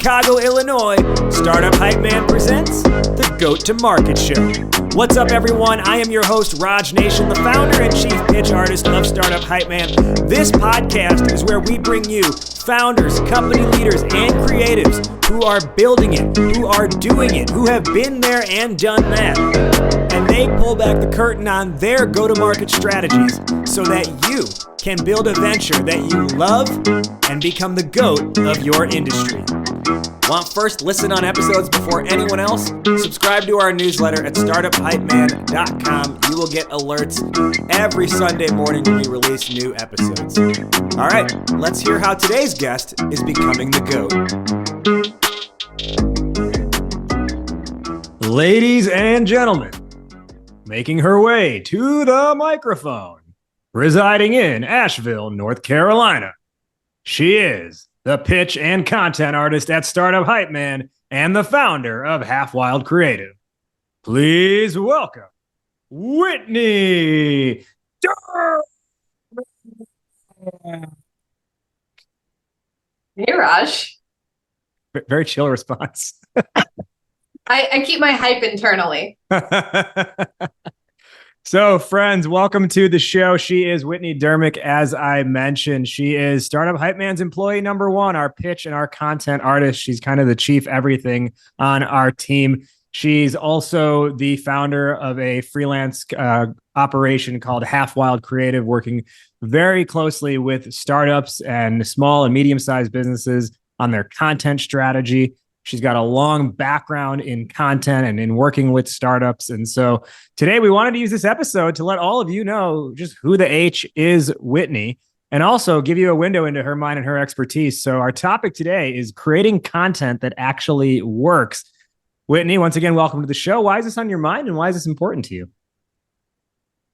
Chicago, Illinois, Startup Hypeman presents the Goat to Market Show. What's up, everyone? I am your host, Raj Nation, the founder and chief pitch artist of Startup Hypeman. This podcast is where we bring you founders, company leaders, and creatives who are building it, who are doing it, who have been there and done that. And they pull back the curtain on their go-to-market strategies so that you can build a venture that you love and become the GOAT of your industry. Want first listen on episodes before anyone else? Subscribe to our newsletter at startuphypeman.com. You will get alerts every Sunday morning when we release new episodes. All right, let's hear how today's guest is becoming the GOAT. Ladies and gentlemen, making her way to the microphone, residing in Asheville, North Carolina, she is the pitch and content artist at Startup Hypeman and the founder of Half Wild Creative. Please welcome Whitney Durmick. Hey, Raj. Very chill response. I keep my hype internally. So, friends, welcome to the show. She is Whitney Durmick, as I mentioned. She is Startup Hypeman's employee number one, our pitch and our content artist. She's kind of the chief everything on our team. She's also the founder of a freelance operation called Half Wild Creative, working very closely with startups and small and medium-sized businesses on their content strategy. She's got a long background in content and in working with startups. And so today we wanted to use this episode to let all of you know just who the H is Whitney, and also give you a window into her mind and her expertise. So our topic today is creating content that actually works. Whitney, once again, welcome to the show. Why is this on your mind and why is this important to you?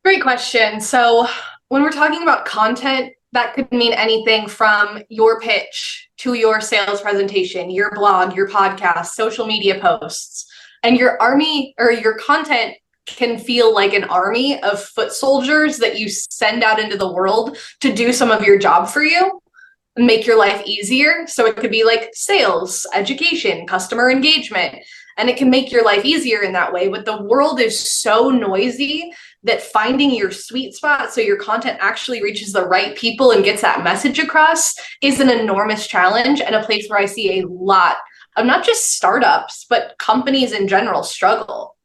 Great question. So when we're talking about content, that could mean anything from your pitch to your sales presentation, your blog, your podcast, social media posts, and your army or your content can feel like an army of foot soldiers that you send out into the world to do some of your job for you and make your life easier. So it could be like sales, education, customer engagement, and it can make your life easier in that way. But the world is so noisy that finding your sweet spot so your content actually reaches the right people and gets that message across is an enormous challenge, and a place where I see a lot of not just startups, but companies in general struggle.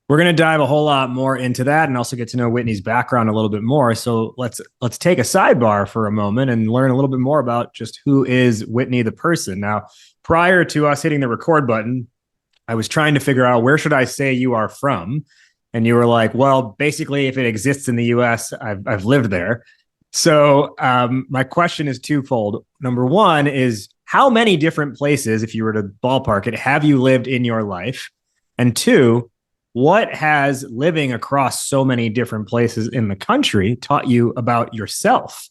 We're going to dive a whole lot more into that and also get to know Whitney's background a little bit more. So let's take a sidebar for a moment and learn a little bit more about just who is Whitney the person. Now, prior to us hitting the record button, I was trying to figure out, where should I say you are from? And you were like, well, basically, if it exists in the US, I've lived there. So my question is twofold. Number one is, how many different places, if you were to ballpark it, have you lived in your life? And two, what has living across so many different places in the country taught you about yourself?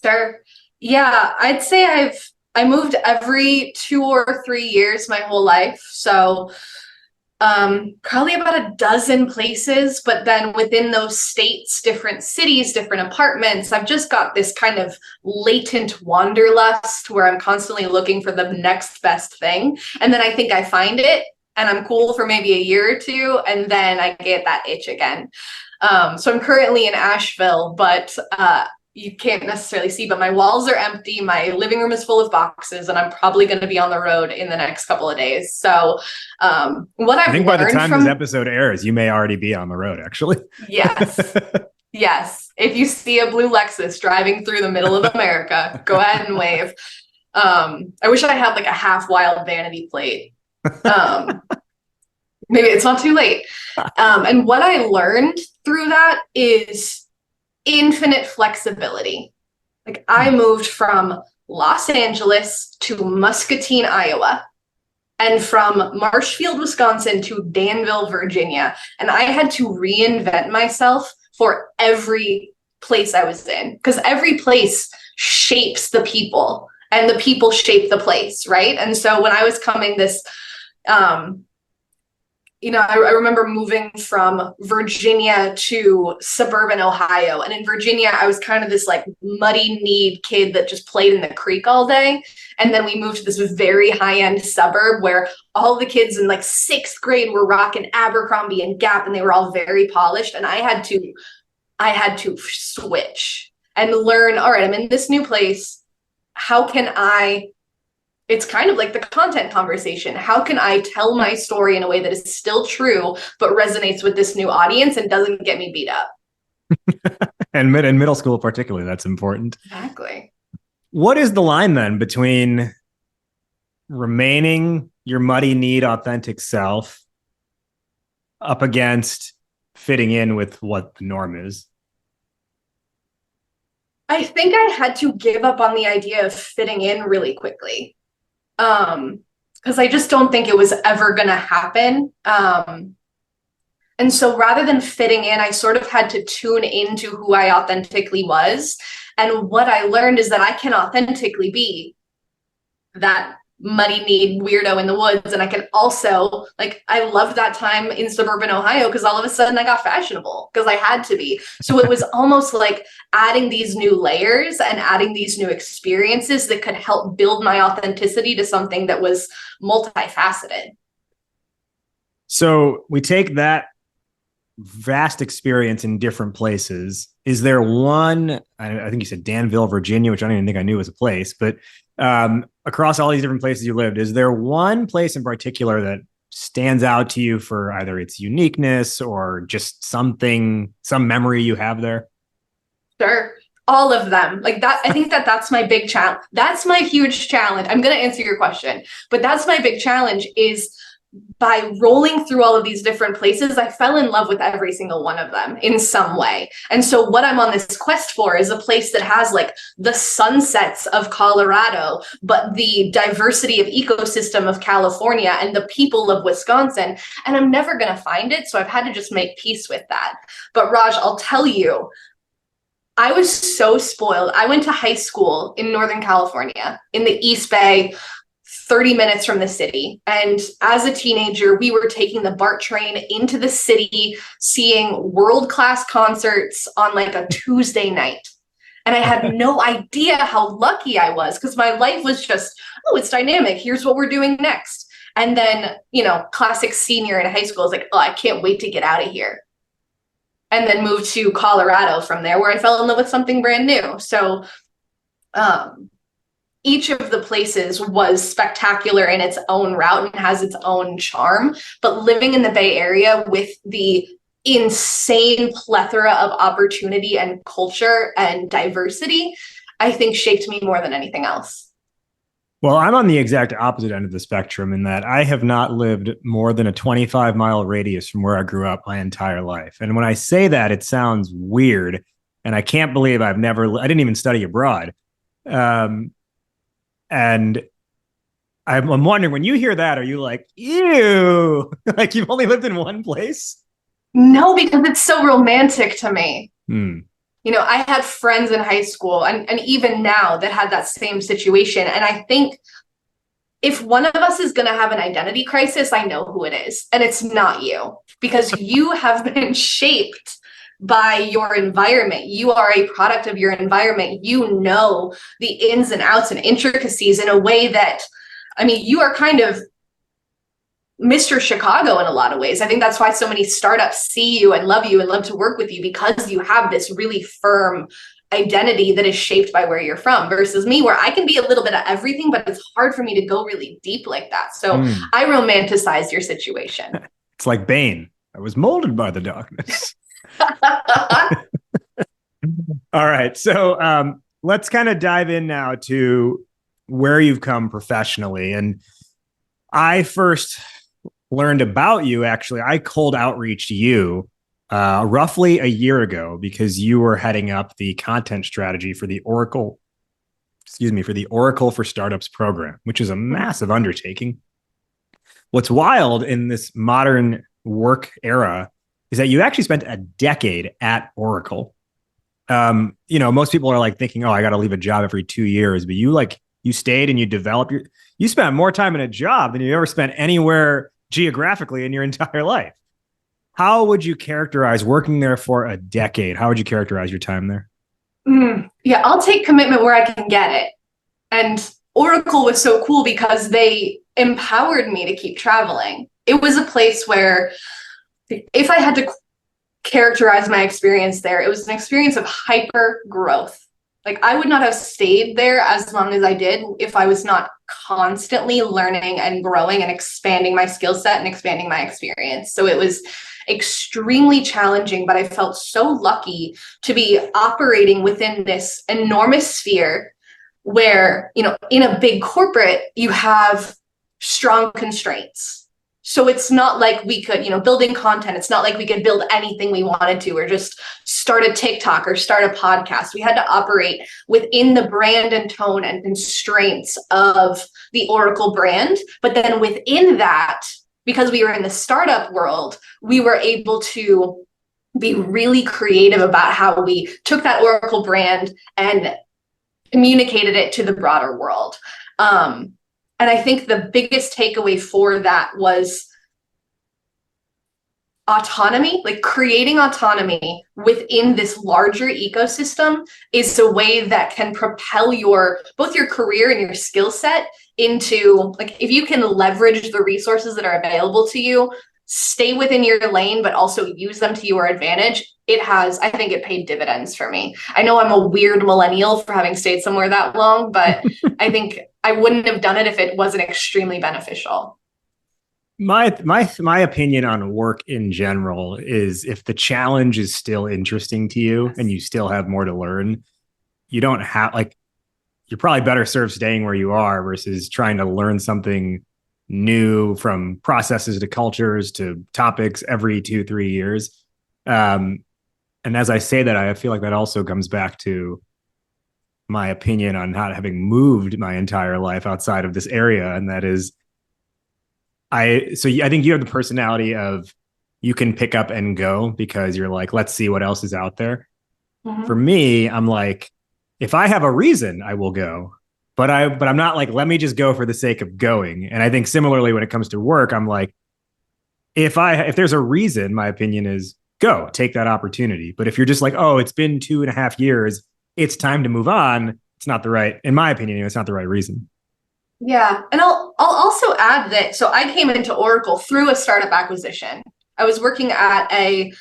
Sure. Yeah, I'd say I moved every 2 or 3 years my whole life. So probably about a dozen places, but then within those states, different cities, different apartments, I've just got this kind of latent wanderlust where I'm constantly looking for the next best thing. And then I think I find it and I'm cool for maybe a year or two, and then I get that itch again. So I'm currently in Asheville, but you can't necessarily see, but my walls are empty. My living room is full of boxes, and I'm probably going to be on the road in the next couple of days. So what I've I think learned by the time from this episode airs, you may already be on the road, actually. Yes. Yes. If you see a blue Lexus driving through the middle of America, go ahead and wave. I wish I had like a Half Wild vanity plate. Maybe it's not too late. And what I learned through that is infinite flexibility. Like, I moved from Los Angeles to Muscatine, Iowa, and from Marshfield, Wisconsin to Danville, Virginia. And I had to reinvent myself for every place I was in, because every place shapes the people and the people shape the place, right? And so when I was coming this I remember moving from Virginia to suburban Ohio. And in Virginia, I was kind of this like muddy-kneed kid that just played in the creek all day. And then we moved to this very high-end suburb where all the kids in like sixth grade were rocking Abercrombie and Gap, and they were all very polished. And I had to switch and learn, all right, I'm in this new place. How can it's kind of like the content conversation. How can I tell my story in a way that is still true, but resonates with this new audience and doesn't get me beat up? And in middle school, particularly, that's important. Exactly. What is the line then between remaining your muddy-kneed, authentic self up against fitting in with what the norm is? I think I had to give up on the idea of fitting in really quickly. Because I just don't think it was ever going to happen. And so rather than fitting in, I sort of had to tune into who I authentically was. And what I learned is that I can authentically be that muddy-kneed weirdo in the woods. And I can also, like, I loved that time in suburban Ohio because all of a sudden I got fashionable because I had to be. So it was almost like adding these new layers and adding these new experiences that could help build my authenticity to something that was multifaceted. So we take that vast experience in different places. Is there one, I think you said Danville, Virginia, which I don't even think I knew was a place, but across all these different places you lived, is there one place in particular that stands out to you for either its uniqueness or just some memory you have there? Sure. All of them. Like that, I think that's my big challenge. That's my huge challenge. I'm going to answer your question, but that's my big challenge is by rolling through all of these different places, I fell in love with every single one of them in some way. And so what I'm on this quest for is a place that has like the sunsets of Colorado, but the diversity of ecosystem of California and the people of Wisconsin. And I'm never going to find it. So I've had to just make peace with that. But Raj, I'll tell you, I was so spoiled. I went to high school in Northern California in the East Bay, 30 minutes from the city. And as a teenager, we were taking the BART train into the city, seeing world-class concerts on like a Tuesday night. And I had no idea how lucky I was because my life was just, oh, it's dynamic. Here's what we're doing next. And then, classic senior in high school is like, oh, I can't wait to get out of here. And then moved to Colorado from there where I fell in love with something brand new. So, each of the places was spectacular in its own route and has its own charm. But living in the Bay Area with the insane plethora of opportunity and culture and diversity, I think shaped me more than anything else. Well, I'm on the exact opposite end of the spectrum in that I have not lived more than a 25-mile radius from where I grew up my entire life. And when I say that, it sounds weird. And I can't believe I didn't even study abroad. And I'm wondering, when you hear that, are you like, ew, like you've only lived in one place? No, because it's so romantic to me. Hmm. I had friends in high school and even now that had that same situation. And I think if one of us is going to have an identity crisis, I know who it is. And it's not you, because you have been shaped by your environment. You are a product of your environment. You know the ins and outs and intricacies in a way that, you are kind of Mr. Chicago in a lot of ways. I think that's why so many startups see you and love to work with you, because you have this really firm identity that is shaped by where you're from, versus me, where I can be a little bit of everything, but it's hard for me to go really deep like that. So I romanticize your situation. It's like Bane. I was molded by the darkness. All right. So let's kind of dive in now to where you've come professionally. And I first learned about you, actually, I cold outreached you roughly a year ago because you were heading up the content strategy for the Oracle for Startups program, which is a massive undertaking. What's wild in this modern work era is that you actually spent a decade at Oracle. Most people are like thinking, oh, I got to leave a job every 2 years, but you stayed and you developed you spent more time in a job than you ever spent anywhere geographically in your entire life. How would you characterize working there for a decade? How would you characterize your time there? Yeah, I'll take commitment where I can get it. And Oracle was so cool because they empowered me to keep traveling. It was a place where, if I had to characterize my experience there, it was an experience of hyper growth. Like, I would not have stayed there as long as I did if I was not constantly learning and growing and expanding my skill set and expanding my experience. So it was extremely challenging, but I felt so lucky to be operating within this enormous sphere where, in a big corporate, you have strong constraints. So it's not like we could, building content, it's not like we could build anything we wanted to, or just start a TikTok or start a podcast. We had to operate within the brand and tone and constraints of the Oracle brand. But then within that, because we were in the startup world, we were able to be really creative about how we took that Oracle brand and communicated it to the broader world. And I think the biggest takeaway for that was autonomy, like creating autonomy within this larger ecosystem is a way that can propel both your career and your skill set into, like, if you can leverage the resources that are available to you, stay within your lane, but also use them to your advantage. I think it paid dividends for me. I know I'm a weird millennial for having stayed somewhere that long, but I think I wouldn't have done it if it wasn't extremely beneficial. My opinion on work in general is, if the challenge is still interesting to you and you still have more to learn, you don't have, like, you're probably better served staying where you are versus trying to learn something new, from processes to cultures to topics every 2-3 years. And as I say that, I feel like that also comes back to my opinion on not having moved my entire life outside of this area. And that is, I think you have the personality of, you can pick up and go because you're like, let's see what else is out there. Mm-hmm. For me, I'm like, if I have a reason, I will go. But I'm not like, let me just go for the sake of going. And I think similarly when it comes to work, I'm like, if there's a reason, my opinion is, go take that opportunity. But if you're just like, oh, it's been 2.5 years, it's time to move on, it's not the right, in my opinion, it's not the right reason. Yeah. And I'll also add that, so I came into Oracle through a startup acquisition. I was working at a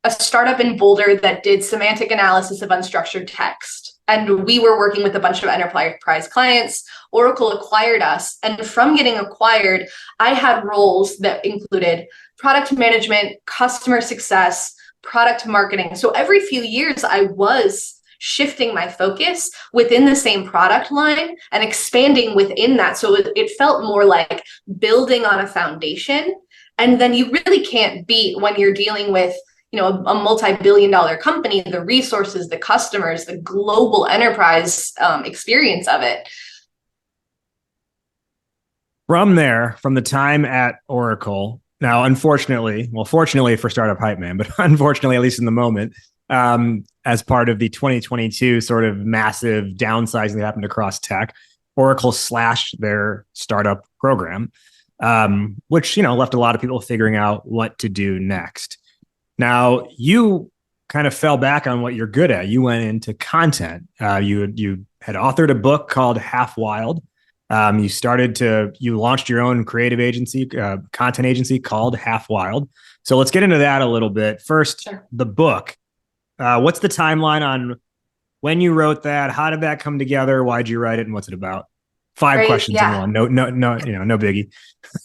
startup in Boulder that did semantic analysis of unstructured text. And we were working with a bunch of enterprise clients. Oracle acquired us. And from getting acquired, I had roles that included product management, customer success, product marketing. So every few years, I was shifting my focus within the same product line and expanding within that. So it felt more like building on a foundation. And then you really can't beat, when you're dealing with a multi-billion-dollar company, the resources, the customers, the global enterprise experience of it. From the time at Oracle, now, fortunately for Startup Hypeman, but unfortunately, at least in the moment, as part of the 2022 sort of massive downsizing that happened across tech, Oracle slashed their startup program, which, left a lot of people figuring out what to do next. Now, you kind of fell back on what you're good at. You went into content. You had authored a book called Half Wild. You launched your own creative agency, content agency called Half Wild. So let's get into that a little bit. First, sure. The book. What's the timeline on when you wrote that? How did that come together? Why'd you write it? And what's it about? 5 questions in one. No, no biggie.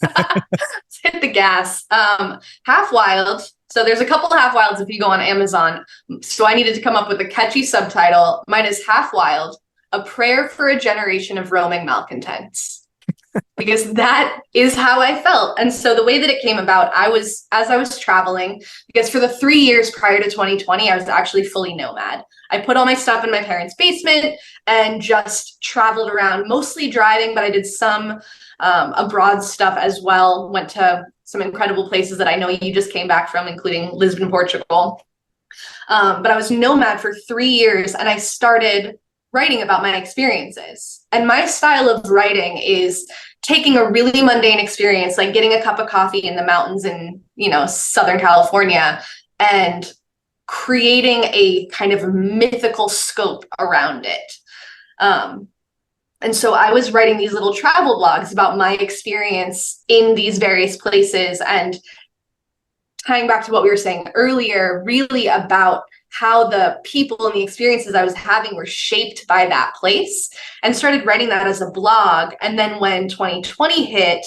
Let's hit the gas. Half Wild. So there's a couple of Half Wilds if you go on Amazon. So I needed to come up with a catchy subtitle. Mine is Half Wild, a prayer for a generation of roaming malcontents. Because that is how I felt. And so the way that it came about, as I was traveling, because for the 3 years prior to 2020, I was actually fully nomad. I put all my stuff in my parents' basement and just traveled around, mostly driving, but I did some abroad stuff as well. Went to some incredible places that I know you just came back from, including Lisbon, Portugal. But I was nomad for 3 years, and I started writing about my experiences. And my style of writing is taking a really mundane experience, like getting a cup of coffee in the mountains in, Southern California, and creating a kind of mythical scope around it. And so I was writing these little travel blogs about my experience in these various places, and tying back to what we were saying earlier, really about how the people and the experiences I was having were shaped by that place, and started writing that as a blog. And then when 2020 hit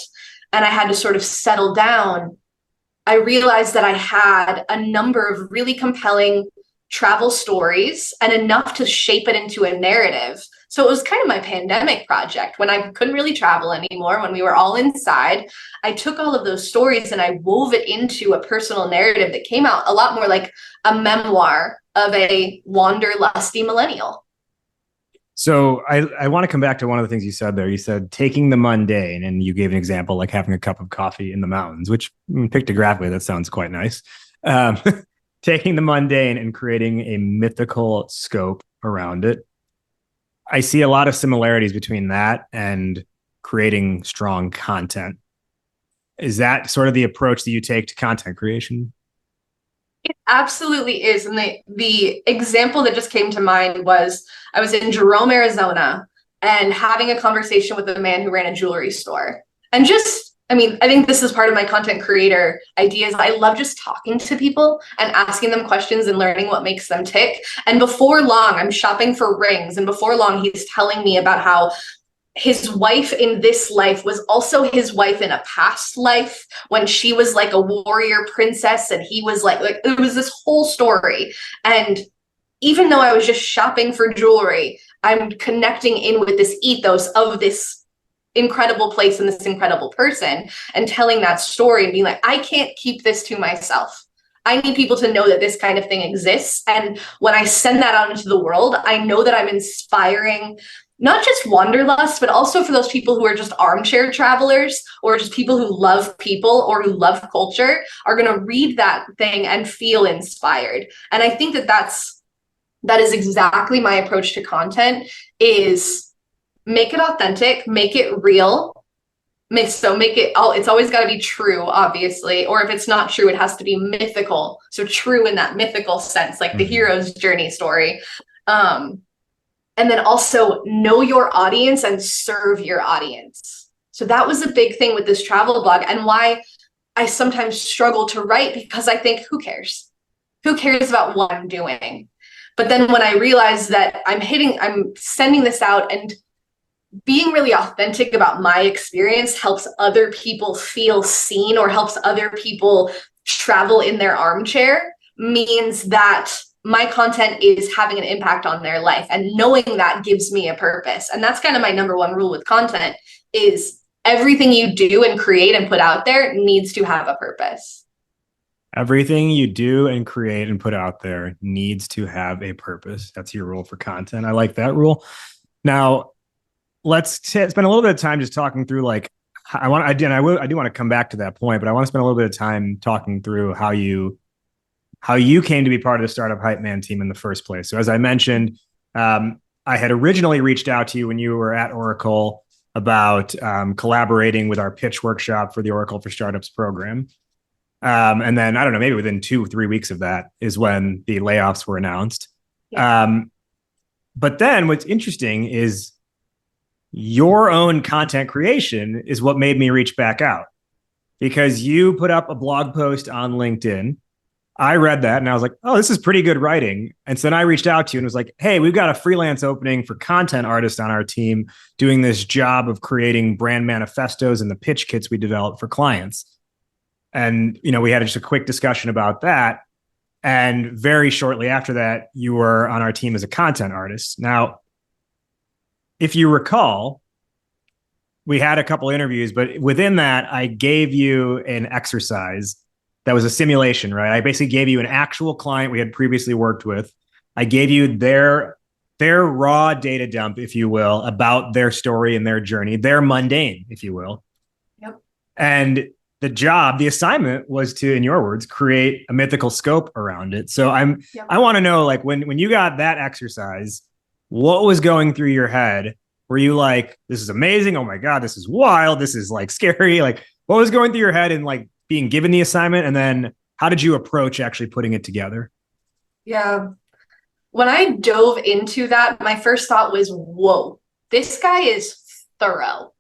and I had to sort of settle down, I realized that I had a number of really compelling travel stories and enough to shape it into a narrative. So it was kind of my pandemic project. When I couldn't really travel anymore, when we were all inside, I took all of those stories and I wove it into a personal narrative that came out a lot more like a memoir of a wanderlusty millennial. So I want to come back to one of the things you said there. You said taking the mundane, and you gave an example like having a cup of coffee in the mountains, which pictographically, that sounds quite nice. Taking the mundane and creating a mythical scope around it. I see a lot of similarities between that and creating strong content. Is that sort of the approach that you take to content creation? It absolutely is. And the example that just came to mind was I was in Jerome, Arizona, and having a conversation with a man who ran a jewelry store. And I think this is part of my content creator ideas. I love just talking to people and asking them questions and learning what makes them tick. And before long, I'm shopping for rings. And before long, he's telling me about how his wife in this life was also his wife in a past life when she was like a warrior princess, and he was like it was this whole story. And even though I was just shopping for jewelry, I'm connecting in with this ethos of this incredible place and this incredible person, and telling that story and being like, I can't keep this to myself. I need people to know that this kind of thing exists. And when I send that out into the world, I know that I'm inspiring not just wanderlust, but also for those people who are just armchair travelers, or just people who love people or who love culture, are going to read that thing and feel inspired. And I think that is exactly my approach to content: is make it authentic, make it real. It's always got to be true, obviously. Or if it's not true, it has to be mythical. So true in that mythical sense, like the hero's journey story. And then also know your audience and serve your audience. So that was a big thing with this travel blog, and why I sometimes struggle to write, because I think, who cares? Who cares about what I'm doing? But then when I realize that I'm sending this out, and being really authentic about my experience helps other people feel seen, or helps other people travel in their armchair, means that my content is having an impact on their life. And knowing that gives me a purpose. And that's kind of my number one rule with content: is everything you do and create and put out there needs to have a purpose. Everything you do and create and put out there needs to have a purpose. That's your rule for content. I like that rule. Now, let's spend a little bit of time just talking through, like, I do want to come back to that point, but I want to spend a little bit of time talking through how you came to be part of the Startup Hypeman team in the first place. So as I mentioned, I had originally reached out to you when you were at Oracle about collaborating with our pitch workshop for the Oracle for Startups program. And then, I don't know, maybe within 2-3 weeks of that is when the layoffs were announced. Yeah. But then what's interesting is your own content creation is what made me reach back out, because you put up a blog post on LinkedIn. I read that and I was like, oh, this is pretty good writing. And so then I reached out to you and was like, hey, we've got a freelance opening for content artists on our team doing this job of creating brand manifestos and the pitch kits we develop for clients. And, we had just a quick discussion about that. And very shortly after that, you were on our team as a content artist. Now, if you recall, we had a couple interviews, but within that, I gave you an exercise that was a simulation, right? I basically gave you an actual client we had previously worked with. I gave you their raw data dump, if you will, about their story and their journey, their mundane, if you will. Yep. And the assignment was to, in your words, create a mythical scope around it. So I want to know, like, when you got that exercise, what was going through your head? Were you like, this is amazing? Oh my God, this is wild. This is like scary. Like, what was going through your head in like being given the assignment? And then how did you approach actually putting it together? Yeah. When I dove into that, my first thought was, whoa, this guy is thorough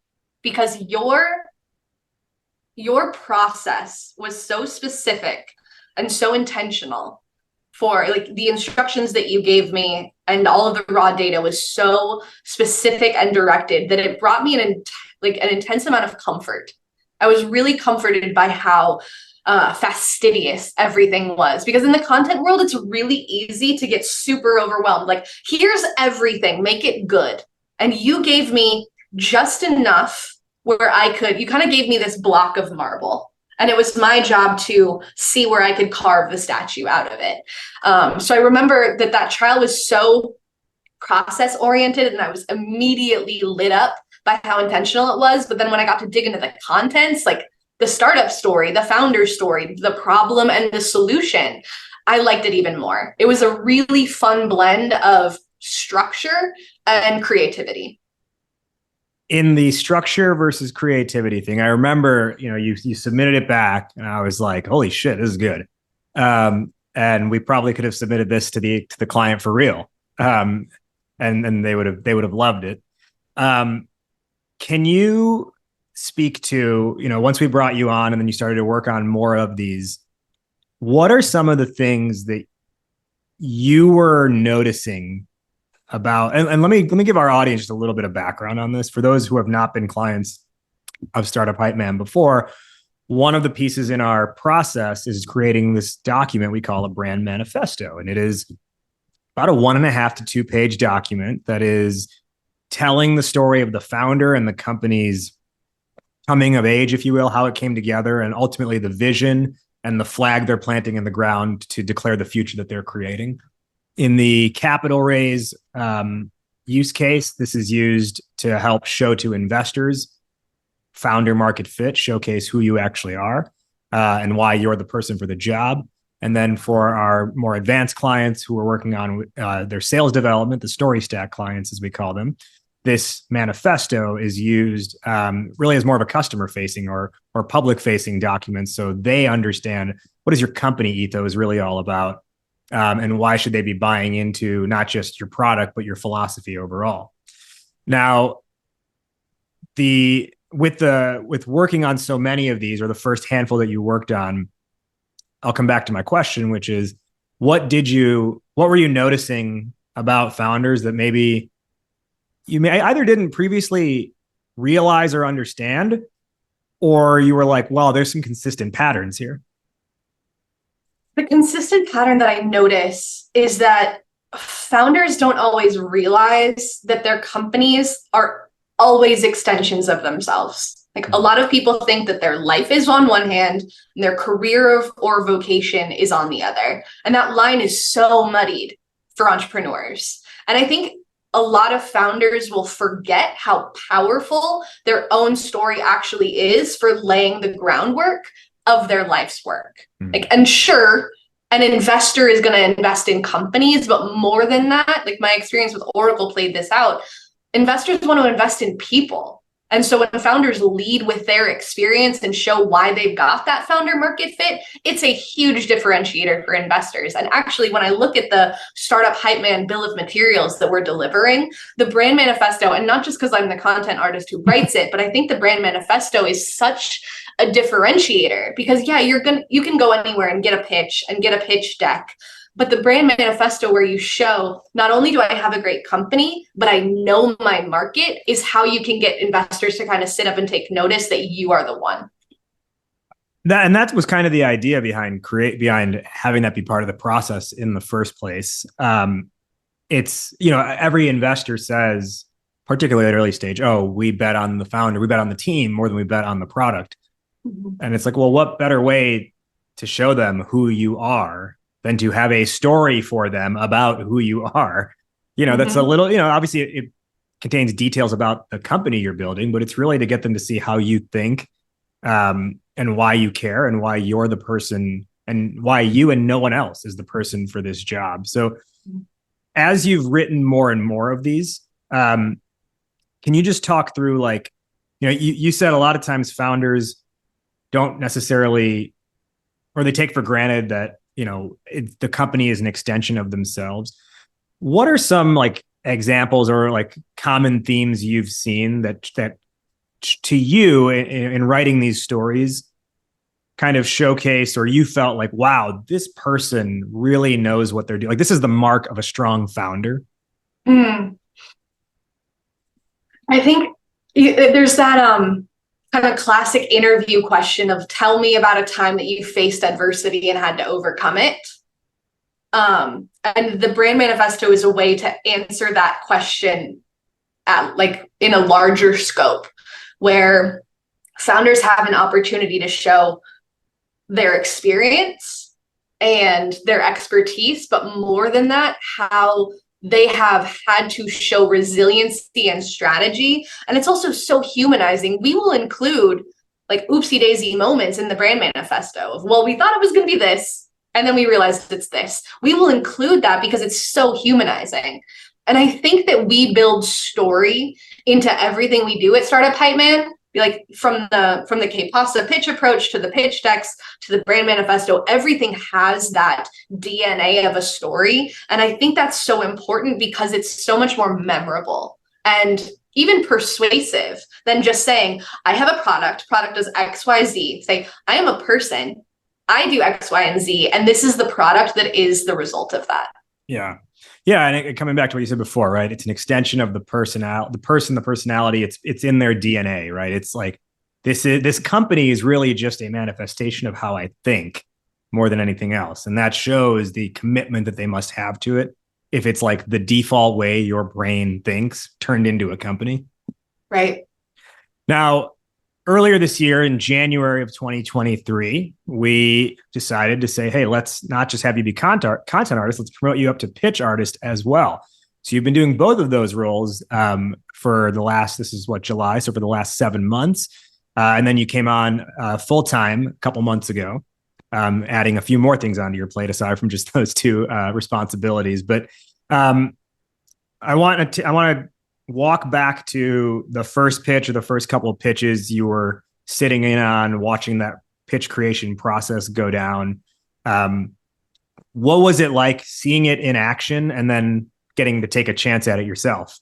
because your process was so specific and so intentional for like the instructions that you gave me, and all of the raw data was so specific and directed that it brought me an intense amount of comfort. I was really comforted by how fastidious everything was, because in the content world it's really easy to get super overwhelmed. Like, here's everything, make it good. And you gave me just enough where you kind of gave me this block of marble, and it was my job to see where I could carve the statue out of it. So I remember that trial was so process oriented, and I was immediately lit up by how intentional it was. But then when I got to dig into the contents, like the startup story, the founder story, the problem and the solution, I liked it even more. It was a really fun blend of structure and creativity. In the structure versus creativity thing, I remember, you submitted it back and I was like, holy shit, this is good. And we probably could have submitted this to the client for real. And they would have loved it. Can you speak to, once we brought you on and then you started to work on more of these, what are some of the things that you were noticing about, and let me give our audience just a little bit of background on this for those who have not been clients of Startup Hypeman before. One of the pieces in our process is creating this document we call a brand manifesto, and it is about a 1.5 to 2 page document that is telling the story of the founder and the company's coming of age, if you will, how it came together, and ultimately the vision and the flag they're planting in the ground to declare the future that they're creating. In the capital raise use case, this is used to help show to investors founder market fit, showcase who you actually are and why you're the person for the job. And then for our more advanced clients who are working on their sales development, the story stack clients, as we call them, this manifesto is used really as more of a customer facing or public facing document. So they understand what is your company ethos really all about. And why should they be buying into not just your product, but your philosophy overall? Now, with working on so many of these, or the first handful that you worked on, I'll come back to my question, which is, what were you noticing about founders that maybe you may either didn't previously realize or understand, or you were like, well, there's some consistent patterns here? The consistent pattern that I notice is that founders don't always realize that their companies are always extensions of themselves. Like, a lot of people think that their life is on one hand and their career or vocation is on the other. And that line is so muddied for entrepreneurs. And I think a lot of founders will forget how powerful their own story actually is for laying the groundwork of their life's work. And sure, an investor is going to invest in companies, but more than that, like my experience with Oracle played this out, investors want to invest in people. And so when founders lead with their experience and show why they've got that founder market fit, it's a huge differentiator for investors. And actually, when I look at the Startup Hypeman bill of materials that we're delivering, the brand manifesto, and not just because I'm the content artist who writes it, but I think the brand manifesto is such a differentiator because you can go anywhere and get a pitch deck. But the brand manifesto, where you show not only do I have a great company, but I know my market, is how you can get investors to kind of sit up and take notice that you are the one. That was kind of the idea behind having that be part of the process in the first place. It's, every investor says, particularly at early stage, oh, we bet on the founder, we bet on the team more than we bet on the product. Mm-hmm. And it's like, well, what better way to show them who you are than to have a story for them about who you are? That's a little, obviously it contains details about the company you're building, but it's really to get them to see how you think and why you care and why you're the person and why you and no one else is the person for this job. So as you've written more and more of these, can you just talk through, like, you said a lot of times founders don't necessarily, or they take for granted that, the company is an extension of themselves. What are some like examples or like common themes you've seen that to you in writing these stories kind of showcase, or you felt like, wow, this person really knows what they're doing? Like, this is the mark of a strong founder. I think there's that kind of classic interview question of, tell me about a time that you faced adversity and had to overcome it. And the brand manifesto is a way to answer that question in a larger scope, where founders have an opportunity to show their experience and their expertise, but more than that, how they have had to show resiliency and strategy. And it's also so humanizing. We will include like oopsie daisy moments in the brand manifesto of, well, we thought it was going to be this, and then we realized it's this. We will include that because it's so humanizing. And I think that we build story into everything we do at Startup Hypeman. Like from the K-Pasta pitch approach to the pitch decks to the brand manifesto, everything has that DNA of a story. And I think that's so important because it's so much more memorable and even persuasive than just saying, I have a product does X, Y, Z. Say, I am a person, I do X, Y, and Z, and this is the product that is the result of that. Yeah. Yeah. And coming back to what you said before, right? It's an extension of the personality. It's in their DNA, right? It's like, this company is really just a manifestation of how I think more than anything else. And that shows the commitment that they must have to it. If it's like the default way your brain thinks turned into a company. Right. Now, earlier this year in January of 2023, we decided to say, hey, let's not just have you be content artist, let's promote you up to pitch artist as well. So you've been doing both of those roles for the last, this is what, July, so for the last 7 months. And then you came on full-time a couple months ago, adding a few more things onto your plate aside from just those two responsibilities. But I want to walk back to the first pitch or the first couple of pitches you were sitting in on, watching that pitch creation process go down. What was it like seeing it in action and then getting to take a chance at it yourself?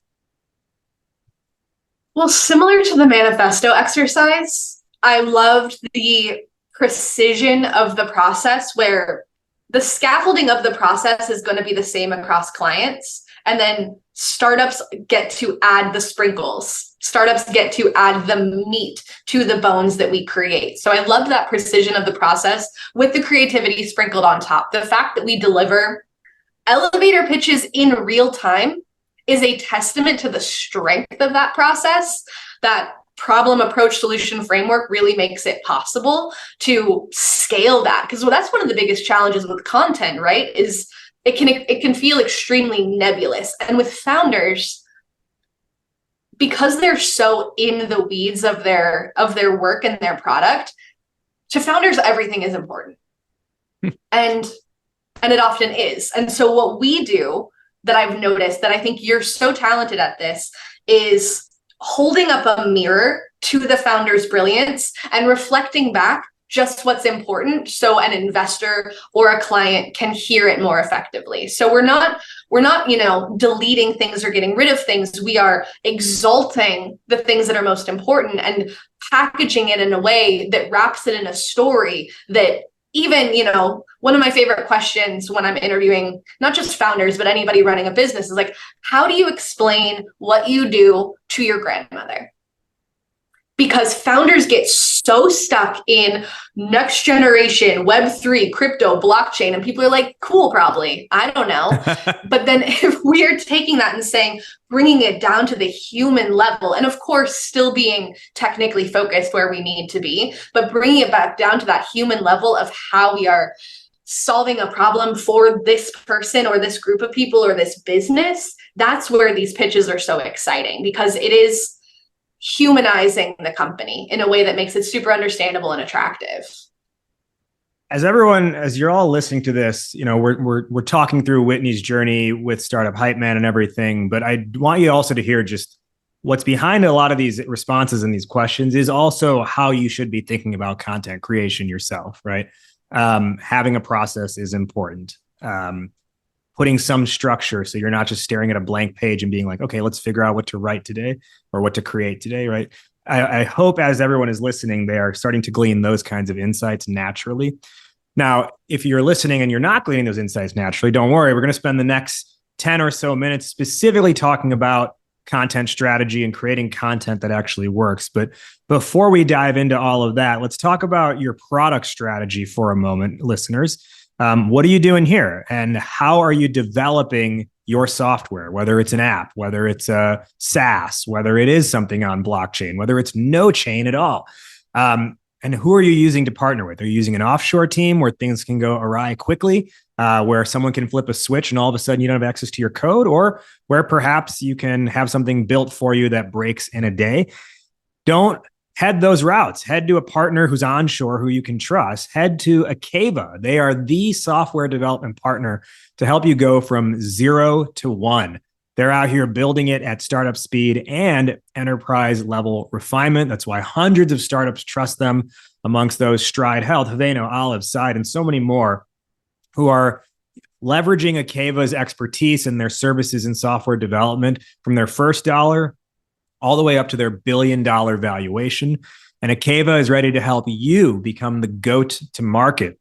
Well, similar to the manifesto exercise, I loved the precision of the process, where the scaffolding of the process is going to be the same across clients. And then startups get to add the sprinkles. Startups get to add the meat to the bones that we create. So I love that precision of the process with the creativity sprinkled on top. The fact that we deliver elevator pitches in real time is a testament to the strength of that process. That problem approach solution framework really makes it possible to scale that. Because that's one of the biggest challenges with content, right? Is it can feel extremely nebulous. And with founders, because they're so in the weeds of their work and their product, to founders, everything is important. and it often is. And so what we do that I've noticed that I think you're so talented at this is holding up a mirror to the founder's brilliance and reflecting back just what's important so an investor or a client can hear it more effectively. So we're not, deleting things or getting rid of things. We are exalting the things that are most important and packaging it in a way that wraps it in a story that even, one of my favorite questions when I'm interviewing, not just founders, but anybody running a business is like, how do you explain what you do to your grandmother? Because founders get so stuck in next generation, Web3, crypto, blockchain, and people are like, cool, probably, I don't know. But then if we are taking that and saying, bringing it down to the human level, and of course, still being technically focused where we need to be, but bringing it back down to that human level of how we are solving a problem for this person or this group of people or this business, that's where these pitches are so exciting, because it is humanizing the company in a way that makes it super understandable and attractive. as you're all listening to this, we're talking through Whitney's journey with Startup Hypeman and everything, but I want you also to hear just what's behind a lot of these responses and these questions is also how you should be thinking about content creation yourself, right? Having a process is important. Putting some structure so you're not just staring at a blank page and being like, okay, let's figure out what to write today or what to create today, right? I hope as everyone is listening, they are starting to glean those kinds of insights naturally. Now, if you're listening and you're not gleaning those insights naturally, don't worry. We're going to spend the next 10 or so minutes specifically talking about content strategy and creating content that actually works. But before we dive into all of that, let's talk about your product strategy for a moment, listeners. What are you doing here? And how are you developing your software, whether it's an app, whether it's a SaaS, whether it is something on blockchain, whether it's no chain at all? And who are you using to partner with? Are you using an offshore team where things can go awry quickly, where someone can flip a switch and all of a sudden you don't have access to your code, or where perhaps you can have something built for you that breaks in a day? Don't head those routes. Head to a partner who's onshore who you can trust. Head to Akeva. They are the software development partner to help you go from 0 to 1. They're out here building it at startup speed and enterprise level refinement. That's why hundreds of startups trust them, amongst those Stride Health, Haveno, Olive, Side, and so many more who are leveraging Akeva's expertise and their services in software development from their first dollar all the way up to their $1 billion valuation. And Akeva is ready to help you become the GOAT to market.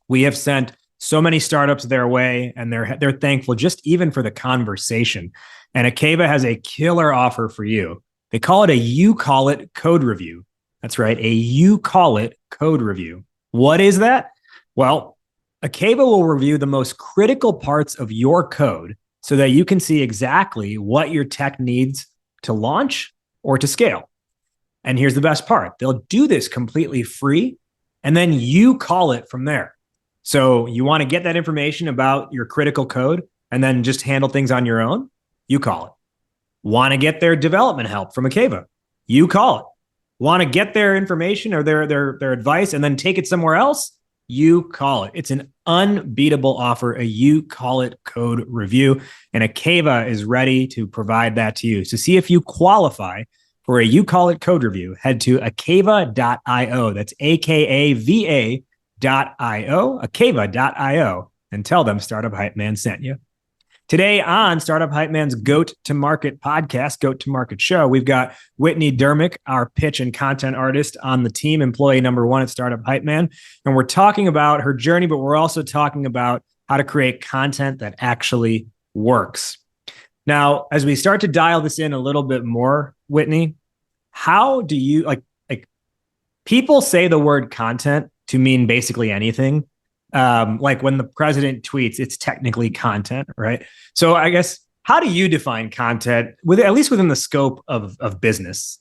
We have sent so many startups their way, and they're thankful just even for the conversation. And Akeva has a killer offer for you. They call it a You Call It code review. That's right, a You Call It code review. What is that? Well, Akeva will review the most critical parts of your code so that you can see exactly what your tech needs to launch or to scale. And here's the best part. They'll do this completely free, and then you call it from there. So you want to get that information about your critical code and then just handle things on your own? You call it. Want to get their development help from Akeva? You call it. Want to get their information or their advice and then take it somewhere else? You call it. It's an unbeatable offer, a You Call It code review, and Akeva is ready to provide that to you. So see if you qualify for a You Call It code review. Head to akeva.io. That's AKAVA.io, akeva.io, and tell them Startup Hype Man sent you. Today on Startup Hype Man's GOAT to Market podcast, GOAT to Market show, we've got Whitney Durmick, our pitch and content artist on the team, employee number 1 at Startup Hype Man. And we're talking about her journey, but we're also talking about how to create content that actually works. Now, as we start to dial this in a little bit more, Whitney, how do you like people say the word content to mean basically anything? Like when the president tweets, it's technically content, right? So I guess, how do you define content at least within the scope of business?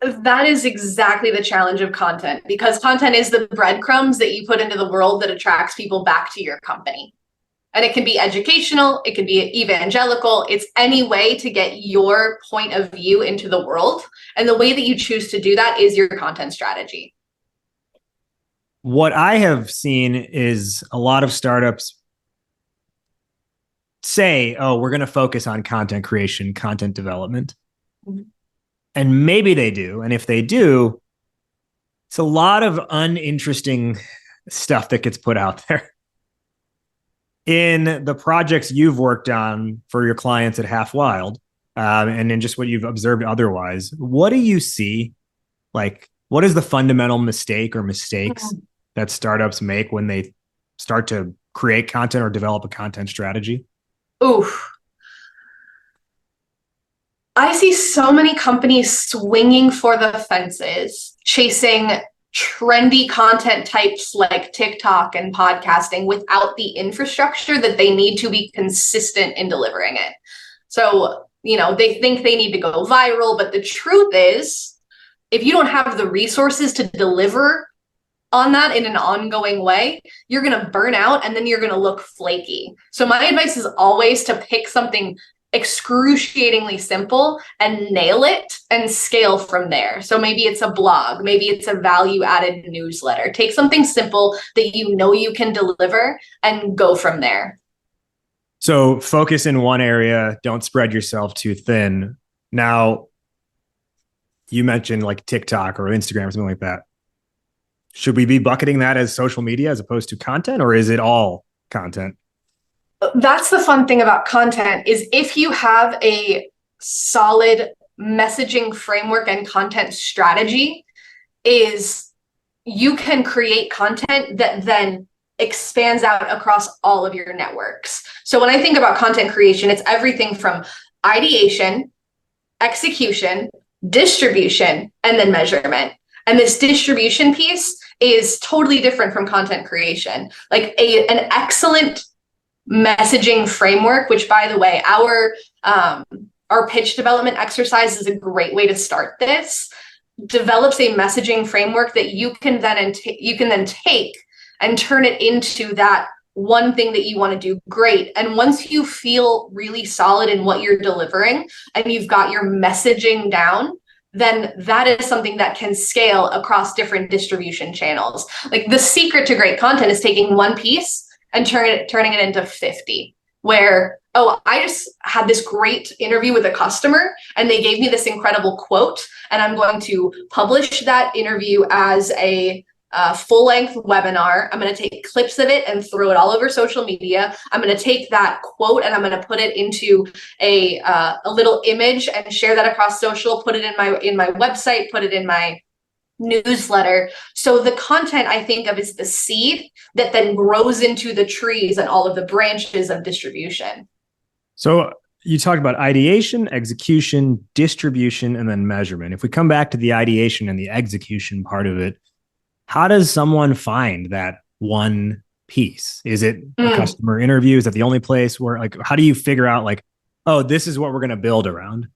That is exactly the challenge of content, because content is the breadcrumbs that you put into the world that attracts people back to your company. And it can be educational, it can be evangelical. It's any way to get your point of view into the world. And the way that you choose to do that is your content strategy. What I have seen is a lot of startups say, oh, we're going to focus on content creation, content development. Mm-hmm. And maybe they do. And if they do, it's a lot of uninteresting stuff that gets put out there. In the projects you've worked on for your clients at Half Wild, and in just what you've observed otherwise, what do you see? Like, what is the fundamental mistake or mistakes that startups make when they start to create content or develop a content strategy? Oof. I see so many companies swinging for the fences, chasing trendy content types like TikTok and podcasting without the infrastructure that they need to be consistent in delivering it. So, they think they need to go viral, but the truth is, if you don't have the resources to deliver on that in an ongoing way, you're going to burn out and then you're going to look flaky. So my advice is always to pick something excruciatingly simple and nail it and scale from there. So maybe it's a blog, maybe it's a value added newsletter. Take something simple that you know you can deliver and go from there. So focus in one area, don't spread yourself too thin. Now, you mentioned like TikTok or Instagram or something like that. Should we be bucketing that as social media as opposed to content, or is it all content? That's the fun thing about content is if you have a solid messaging framework and content strategy, is you can create content that then expands out across all of your networks. So when I think about content creation, it's everything from ideation, execution, distribution, and then measurement. And this distribution piece is totally different from content creation. Like an excellent messaging framework, which by the way, our pitch development exercise is a great way to start this, develops a messaging framework that you can then take and turn it into that one thing that you want to do great. And once you feel really solid in what you're delivering and you've got your messaging down, then that is something that can scale across different distribution channels. Like the secret to great content is taking one piece and turning it into 50, where, oh, I just had this great interview with a customer and they gave me this incredible quote, and I'm going to publish that interview as a full-length webinar. I'm going to take clips of it and throw it all over social media. I'm going to take that quote and I'm going to put it into a little image and share that across social, put it in my website, put it in my newsletter. So the content I think of is the seed that then grows into the trees and all of the branches of distribution. So you talked about ideation, execution, distribution, and then measurement. If we come back to the ideation and the execution part of it, how does someone find that one piece? Is it a customer interview? Is that the only place where, like, how do you figure out, like, oh, this is what we're going to build around?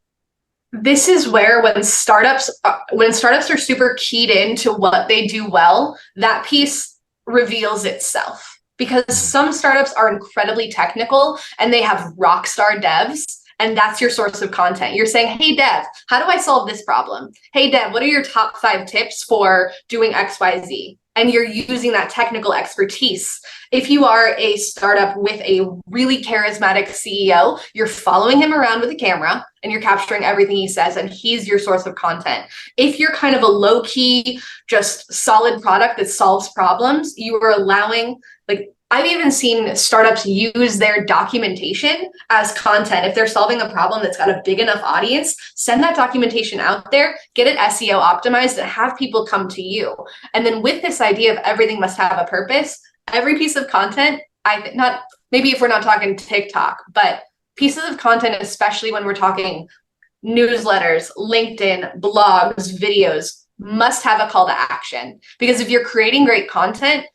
This is where when startups are super keyed into what they do well, that piece reveals itself. Because some startups are incredibly technical and they have rock star devs, and that's your source of content. You're saying, hey, dev, how do I solve this problem? Hey, dev, what are your top 5 tips for doing XYZ? And you're using that technical expertise. If you are a startup with a really charismatic CEO, you're following him around with a camera and you're capturing everything he says, and he's your source of content. If you're kind of a low-key, just solid product that solves problems, you are allowing, like, I've even seen startups use their documentation as content. If they're solving a problem that's got a big enough audience, send that documentation out there, get it SEO optimized, and have people come to you. And then with this idea of everything must have a purpose, every piece of content, maybe if we're not talking TikTok, but pieces of content, especially when we're talking newsletters, LinkedIn, blogs, videos, must have a call to action. Because if you're creating great content,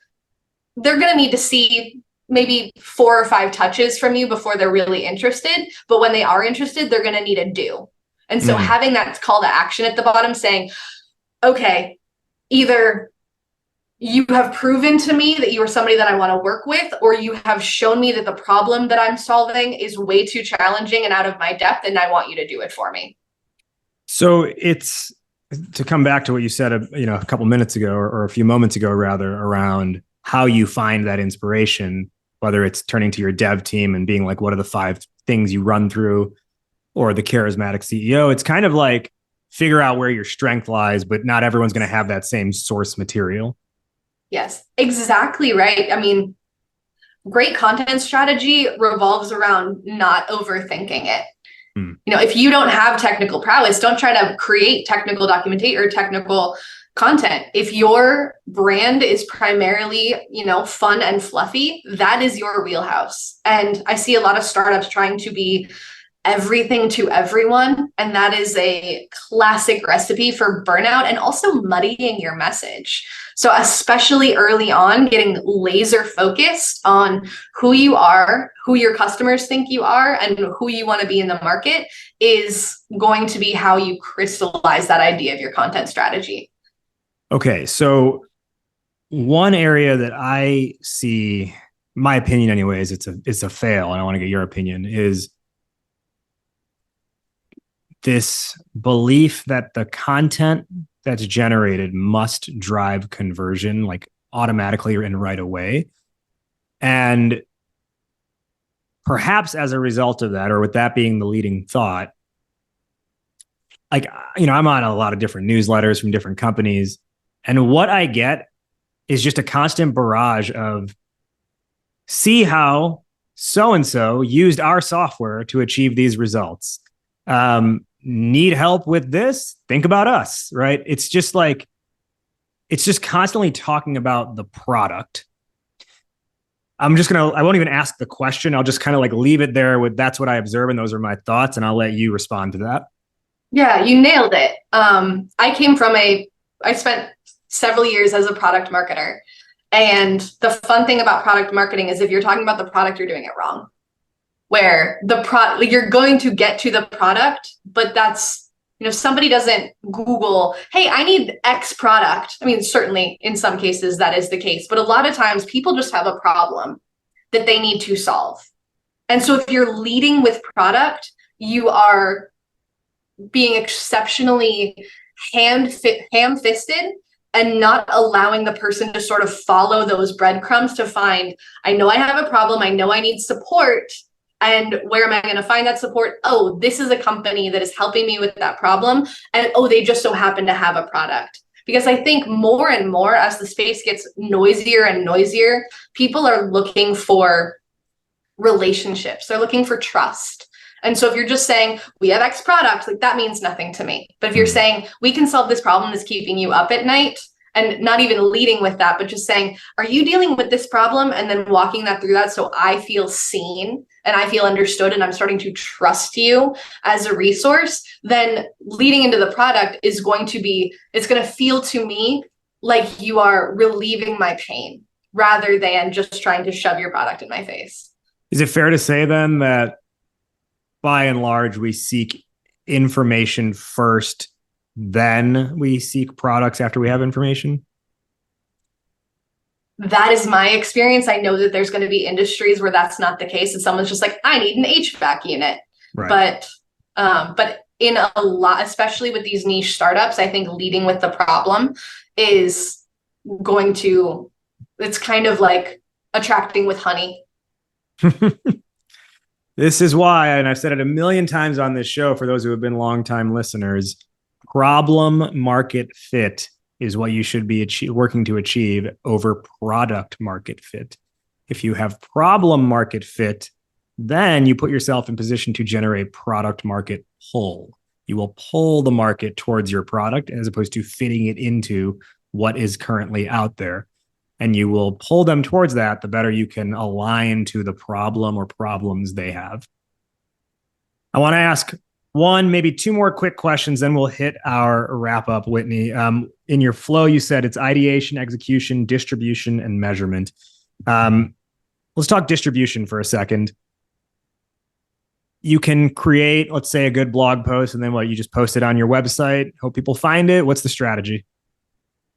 they're going to need to see maybe 4 or 5 touches from you before they're really interested. But when they are interested, they're going to need a do. And so having that call to action at the bottom saying, okay, either you have proven to me that you are somebody that I want to work with, or you have shown me that the problem that I'm solving is way too challenging and out of my depth, and I want you to do it for me. So it's, to come back to what you said, a couple minutes ago, or a few moments ago, rather, around how you find that inspiration, whether it's turning to your dev team and being like, what are the 5 things you run through, or the charismatic CEO. It's kind of like figure out where your strength lies, but not everyone's going to have that same source material. Yes, exactly right. I mean, great content strategy revolves around not overthinking it. If you don't have technical prowess, don't try to create technical documentation or technical content. If your brand is primarily, fun and fluffy, that is your wheelhouse. And I see a lot of startups trying to be everything to everyone. And that is a classic recipe for burnout and also muddying your message. So especially early on, getting laser focused on who you are, who your customers think you are, and who you want to be in the market is going to be how you crystallize that idea of your content strategy. Okay, so one area that I see, my opinion anyways, it's a fail, and I want to get your opinion, is this belief that the content that's generated must drive conversion like automatically and right away. And perhaps as a result of that, or with that being the leading thought, like, I'm on a lot of different newsletters from different companies. And what I get is just a constant barrage of, see how so-and-so used our software to achieve these results. Need help with this? Think about us, right? It's just constantly talking about the product. I won't even ask the question. I'll just kind of like leave it there with, that's what I observe and those are my thoughts, and I'll let you respond to that. Yeah, you nailed it. I spent several years as a product marketer. And the fun thing about product marketing is if you're talking about the product, you're doing it wrong. Where you're going to get to the product, but that's, somebody doesn't Google, hey, I need X product. I mean, certainly in some cases that is the case, but a lot of times people just have a problem that they need to solve. And so if you're leading with product, you are being exceptionally ham-fisted and not allowing the person to sort of follow those breadcrumbs to find, I know I have a problem, I know I need support, and where am I going to find that support? Oh, this is a company that is helping me with that problem, and oh, they just so happen to have a product. Because I think more and more as the space gets noisier and noisier, people are looking for relationships, they're looking for trust. And so if you're just saying, we have X product, like that means nothing to me. But if you're saying, we can solve this problem that's keeping you up at night, and not even leading with that, but just saying, are you dealing with this problem? And then walking that through that so I feel seen and I feel understood and I'm starting to trust you as a resource, then leading into the product is going to feel to me like you are relieving my pain rather than just trying to shove your product in my face. Is it fair to say then that by and large, we seek information first, then we seek products after we have information? That is my experience. I know that there's going to be industries where that's not the case, and someone's just like, I need an HVAC unit. Right. But in a lot, especially with these niche startups, I think leading with the problem is it's kind of like attracting with honey. This is why, and I've said it a million times on this show for those who have been longtime listeners, problem market fit is what you should be working to achieve over product market fit. If you have problem market fit, then you put yourself in position to generate product market pull. You will pull the market towards your product as opposed to fitting it into what is currently out there. And you will pull them towards that, the better you can align to the problem or problems they have. I want to ask one, maybe two more quick questions, then we'll hit our wrap up, Whitney. In your flow, you said it's ideation, execution, distribution, and measurement. Let's talk distribution for a second. You can create, let's say, a good blog post, and then you just post it on your website, hope people find it. What's the strategy?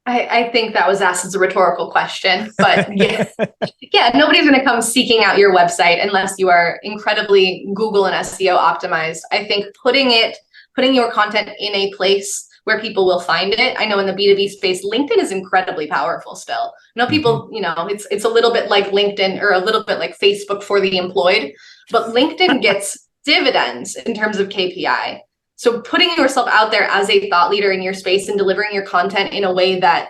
I think that was asked as a rhetorical question, but yeah, nobody's going to come seeking out your website unless you are incredibly Google and SEO optimized. I think putting your content in a place where people will find it. I know in the B2B space, LinkedIn is incredibly powerful still. I know people, it's a little bit like LinkedIn or a little bit like Facebook for the employed, but LinkedIn gets dividends in terms of KPI. So putting yourself out there as a thought leader in your space and delivering your content in a way that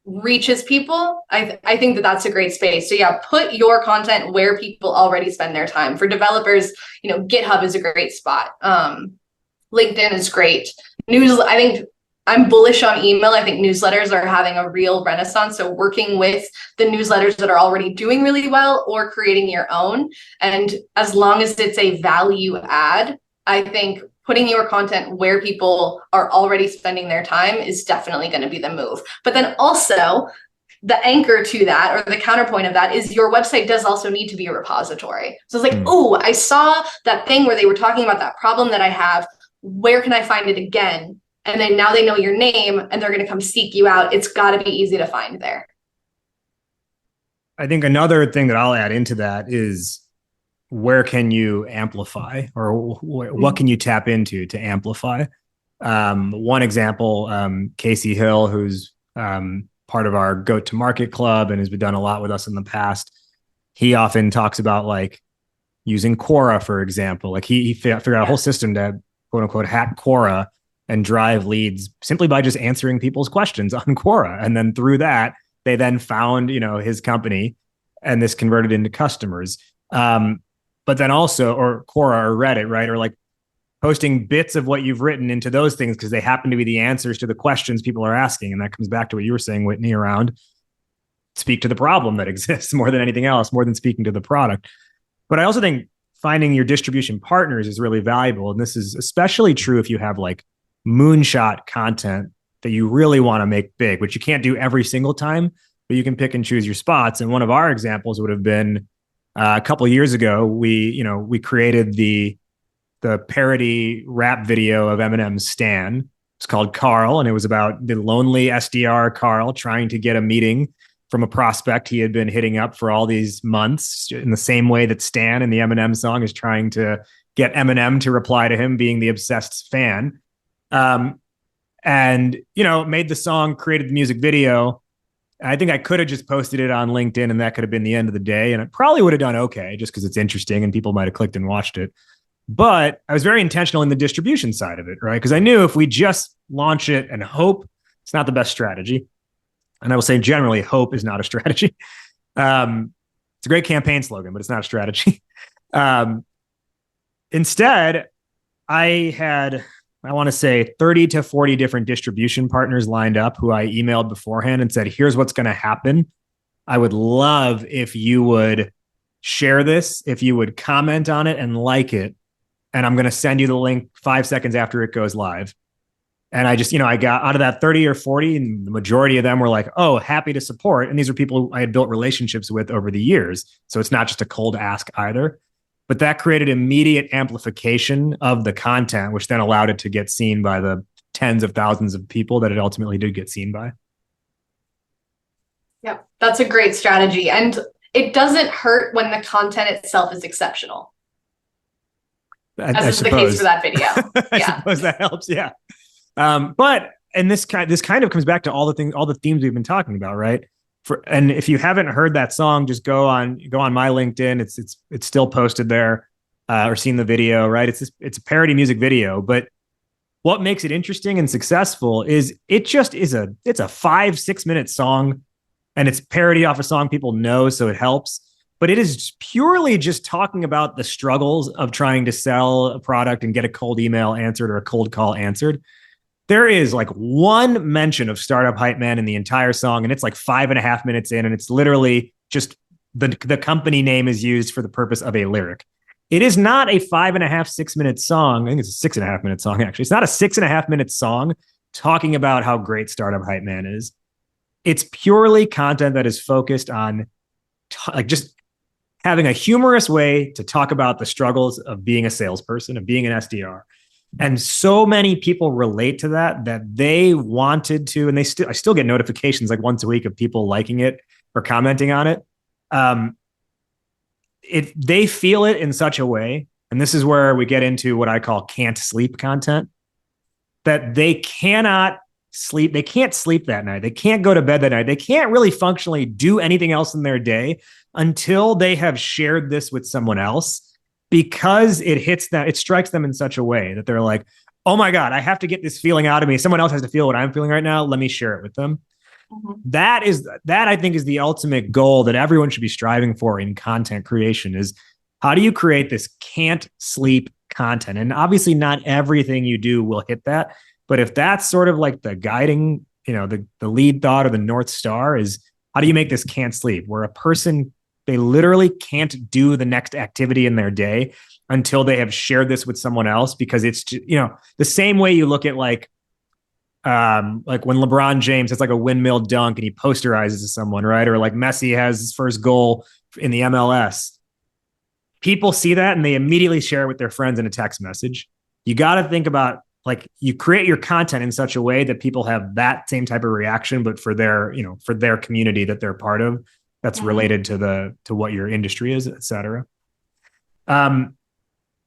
reaches people, I think that that's a great space. So yeah, put your content where people already spend their time. For developers, GitHub is a great spot. LinkedIn is great. I think I'm bullish on email. I think newsletters are having a real renaissance. So working with the newsletters that are already doing really well or creating your own. And as long as it's a value add, I think putting your content where people are already spending their time is definitely going to be the move. But then also the anchor to that, or the counterpoint of that, is your website does also need to be a repository. So it's like, oh, I saw that thing where they were talking about that problem that I have. Where can I find it again? And then now they know your name and they're going to come seek you out. It's got to be easy to find there. I think another thing that I'll add into that is where can you amplify, or what can you tap into to amplify? One example, Casey Hill, who's part of our go-to-market club and has been done a lot with us in the past. He often talks about like using Quora, for example. Like he figured out a whole system to quote unquote hack Quora and drive leads simply by just answering people's questions on Quora. And then through that, they then found, his company, and this converted into customers. But then also, or Quora or Reddit, right? Or like posting bits of what you've written into those things because they happen to be the answers to the questions people are asking. And that comes back to what you were saying, Whitney, around speak to the problem that exists more than anything else, more than speaking to the product. But I also think finding your distribution partners is really valuable. And this is especially true if you have like moonshot content that you really want to make big, which you can't do every single time, but you can pick and choose your spots. And one of our examples would have been a couple of years ago, we created the parody rap video of Eminem's Stan. It's called Carl, and it was about the lonely SDR Carl trying to get a meeting from a prospect he had been hitting up for all these months, in the same way that Stan in the Eminem song is trying to get Eminem to reply to him, being the obsessed fan. And made the song, created the music video. I think I could have just posted it on LinkedIn and that could have been the end of the day. And it probably would have done okay just because it's interesting and people might have clicked and watched it. But I was very intentional in the distribution side of it, right? Because I knew if we just launch it and hope, it's not the best strategy. And I will say generally, hope is not a strategy. It's a great campaign slogan, but it's not a strategy. Instead, I had, I want to say 30 to 40 different distribution partners lined up who I emailed beforehand and said, here's what's going to happen. I would love if you would share this, if you would comment on it and like it. And I'm going to send you the link 5 seconds after it goes live. And I just, I got out of that 30 or 40, and the majority of them were like, oh, happy to support. And these are people I had built relationships with over the years. So it's not just a cold ask either. But that created immediate amplification of the content, which then allowed it to get seen by the tens of thousands of people that it ultimately did get seen by. Yep, that's a great strategy. And it doesn't hurt when the content itself is exceptional. As is the case for that video. I suppose that helps. Yeah. But this kind of comes back to all the themes we've been talking about, right? And if you haven't heard that song, just go on my LinkedIn. It's still posted there, or seen the video, right? It's a parody music video, but what makes it interesting and successful is it's a 5-6 minute song, and it's parody off a song people know, so it helps. But it is purely just talking about the struggles of trying to sell a product and get a cold email answered or a cold call answered. There is like one mention of Startup Hypeman in the entire song, and it's like 5.5 minutes in, and it's literally just the company name is used for the purpose of a lyric. It is not a 5.5, 6 minute song. I think it's a 6.5 minute song, actually. It's not a 6.5 minute song talking about how great Startup Hypeman is. It's purely content that is focused on just having a humorous way to talk about the struggles of being a salesperson, of being an SDR. And so many people relate to that they wanted to, and I still get notifications like once a week of people liking it or commenting on it. They feel it in such a way, and this is where we get into what I call can't sleep content, that they cannot sleep. They can't sleep that night. They can't go to bed that night. They can't really functionally do anything else in their day until they have shared this with someone else, because it hits them, it strikes them in such a way that they're like, oh my God, I have to get this feeling out of me. Someone else has to feel what I'm feeling right now. Let me share it with them. Mm-hmm. That I think is the ultimate goal that everyone should be striving for in content creation, is how do you create this can't sleep content? And obviously not everything you do will hit that. But if that's sort of like the guiding, the lead thought or the North Star is, how do you make this can't sleep, where a person, they literally can't do the next activity in their day until they have shared this with someone else? Because it's, the same way you look at like when LeBron James has like a windmill dunk and he posterizes to someone, right? Or like Messi has his first goal in the MLS. People see that and they immediately share it with their friends in a text message. You got to think about, like, you create your content in such a way that people have that same type of reaction, but for their, for their community that they're part of, that's related to what your industry is, et cetera.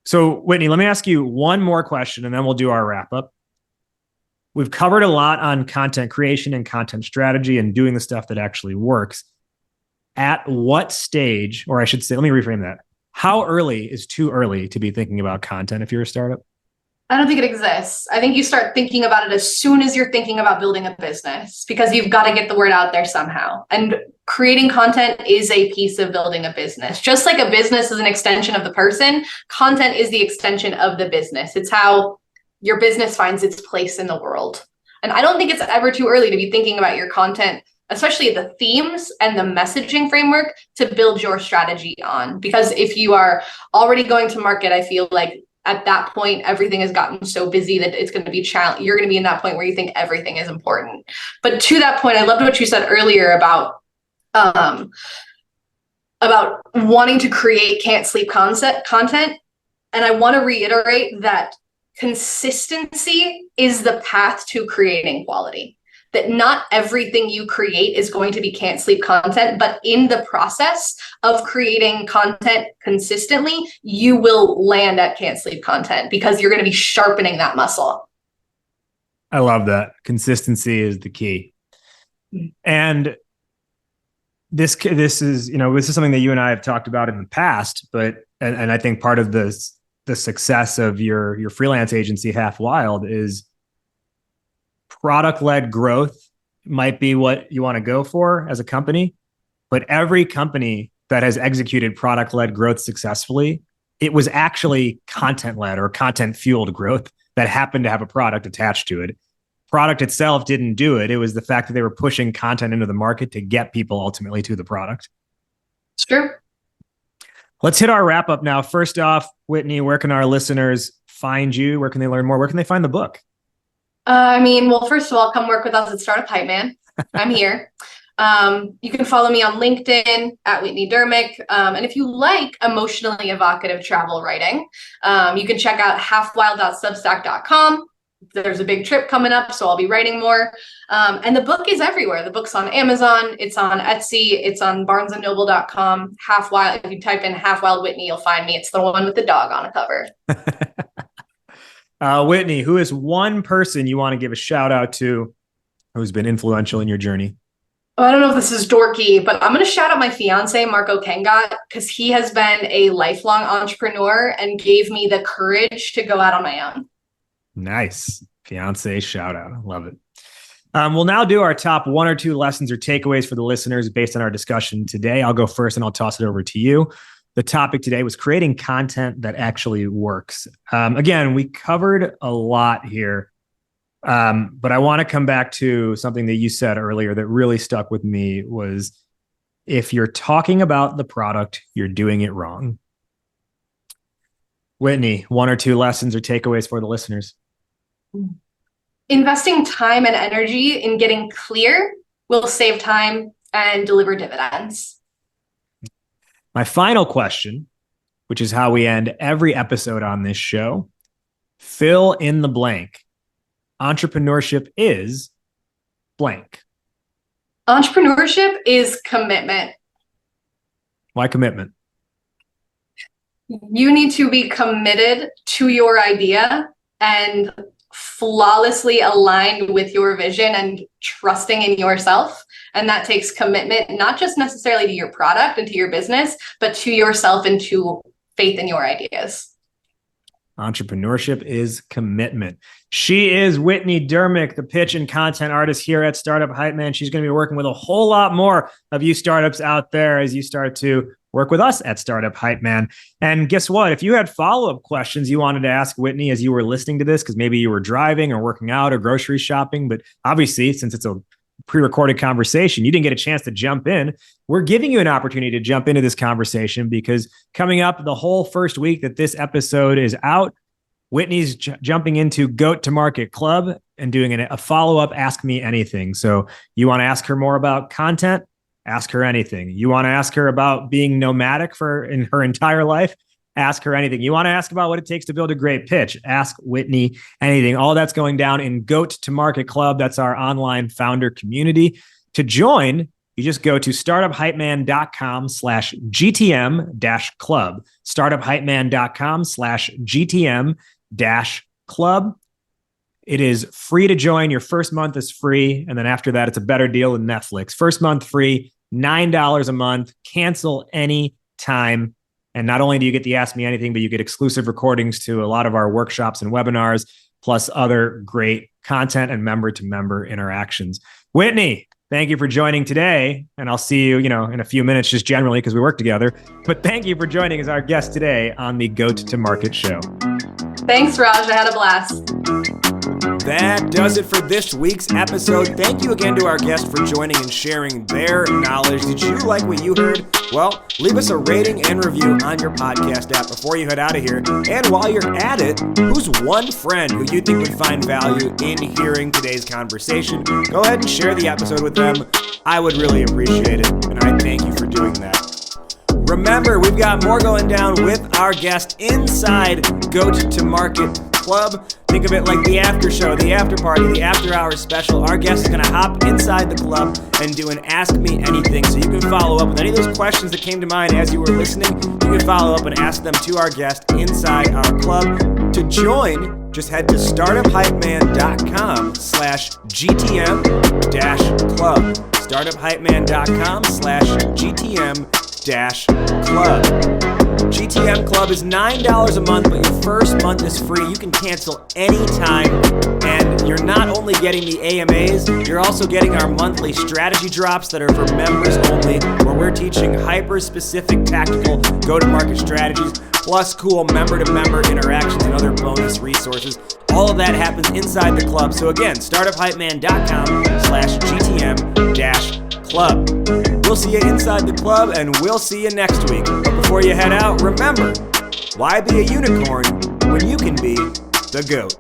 So Whitney, let me ask you one more question and then we'll do our wrap up. We've covered a lot on content creation and content strategy and doing the stuff that actually works. At what stage, or I should say, let me reframe that. How early is too early to be thinking about content if you're a startup? I don't think it exists. I think you start thinking about it as soon as you're thinking about building a business, because you've got to get the word out there somehow. And creating content is a piece of building a business. Just like a business is an extension of the person, content is the extension of the business. It's how your business finds its place in the world. And I don't think it's ever too early to be thinking about your content, especially the themes and the messaging framework to build your strategy on. Because if you are already going to market, I feel like at that point, everything has gotten so busy that it's going to be challenging. You're going to be in that point where you think everything is important. But to that point, I loved what you said earlier about wanting to create can't sleep content. And I want to reiterate that consistency is the path to creating quality. That not everything you create is going to be can't sleep content, but in the process of creating content consistently, you will land at can't sleep content because you're going to be sharpening that muscle. I love that. Consistency is the key. And this is something that you and I have talked about in the past, but I think part of the success of your freelance agency, Half Wild, is product-led growth might be what you want to go for as a company, but every company that has executed product-led growth successfully, it was actually content-led or content-fueled growth that happened to have a product attached to it. Product itself didn't do it. It was the fact that they were pushing content into the market to get people ultimately to the product. It's true. Let's hit our wrap up now. First off, Whitney, where can our listeners find you? Where can they learn more? Where can they find the book? First of all, come work with us at Startup Hypeman. I'm here. You can follow me on LinkedIn at Whitney Durmick. And if you like emotionally evocative travel writing, you can check out halfwild.substack.com. There's a big trip coming up, so I'll be writing more. And the book is everywhere. The book's on Amazon. It's on Etsy. It's on barnesandnoble.com. Half Wild. If you type in Half Wild Whitney, you'll find me. It's the one with the dog on the cover. Whitney, who is one person you want to give a shout out to who's been influential in your journey? I don't know if this is dorky, but I'm going to shout out my fiance, Marco Kengat, because he has been a lifelong entrepreneur and gave me the courage to go out on my own. Nice. Fiance shout out. I love it. We'll now do our top one or two lessons or takeaways for the listeners based on our discussion today. I'll go first and I'll toss it over to you. The topic today was creating content that actually works. Again, we covered a lot here, but I want to come back to something that you said earlier that really stuck with me was if you're talking about the product, you're doing it wrong. Whitney, one or two lessons or takeaways for the listeners. Investing time and energy in getting clear will save time and deliver dividends. My final question, which is how we end every episode on this show, fill in the blank. Entrepreneurship is blank. Entrepreneurship is commitment. Why commitment? You need to be committed to your idea and flawlessly aligned with your vision and trusting in yourself. And that takes commitment, not just necessarily to your product and to your business, but to yourself and to faith in your ideas. Entrepreneurship is commitment. She is Whitney Durmick, the pitch and content artist here at Startup Hypeman. She's going to be working with a whole lot more of you startups out there as you start to work with us at Startup Hypeman. And guess what? If you had follow-up questions you wanted to ask Whitney as you were listening to this, because maybe you were driving or working out or grocery shopping, but obviously, since it's a pre-recorded conversation, you didn't get a chance to jump in. We're giving you an opportunity to jump into this conversation because coming up the whole first week that this episode is out, Whitney's jumping into Goat to Market Club and doing a follow-up Ask Me Anything. So you want to ask her more about content? Ask her anything. You want to ask her about being nomadic in her entire life? Ask her anything. You want to ask about what it takes to build a great pitch? Ask Whitney anything. All that's going down in Goat to Market Club. That's our online founder community. To join, you just go to startuphypeman.com/GTM-club, startuphypeman.com/GTM-club. It is free to join. Your first month is free. And then after that, it's a better deal than Netflix. First month free, $9 a month. Cancel any time. And not only do you get the Ask Me Anything, but you get exclusive recordings to a lot of our workshops and webinars, plus other great content and member-to-member interactions. Whitney, thank you for joining today. And I'll see you, in a few minutes, just generally because we work together. But thank you for joining as our guest today on the Goat to Market show. Thanks, Raj. I had a blast. That does it for this week's episode. Thank you again to our guest for joining and sharing their knowledge. Did you like what you heard? Well, leave us a rating and review on your podcast app before you head out of here. And while you're at it, who's one friend who you think would find value in hearing today's conversation? Go ahead and share the episode with them. I would really appreciate it, and I thank you for doing that. Remember, we've got more going down with our guest inside Goat to Market Club. Think of it like the after show, the after party, the after hours special. Our guest is going to hop inside the club and do an Ask Me Anything. So you can follow up with any of those questions that came to mind as you were listening. You can follow up and ask them to our guest inside our club. To join, just head to startuphypeman.com/GTM-club. startuphypeman.com/GTM-club. GTM Club is $9 a month, but your first month is free. You can cancel anytime, and you're not only getting the AMAs, you're also getting our monthly strategy drops that are for members only, where we're teaching hyper-specific tactical go-to-market strategies, plus cool member-to-member interactions and other bonus resources. All of that happens inside the club. So again, startuphypeman.com/GTM-club. We'll see you inside the club, and we'll see you next week. But before you head out, remember, why be a unicorn when you can be the GOAT?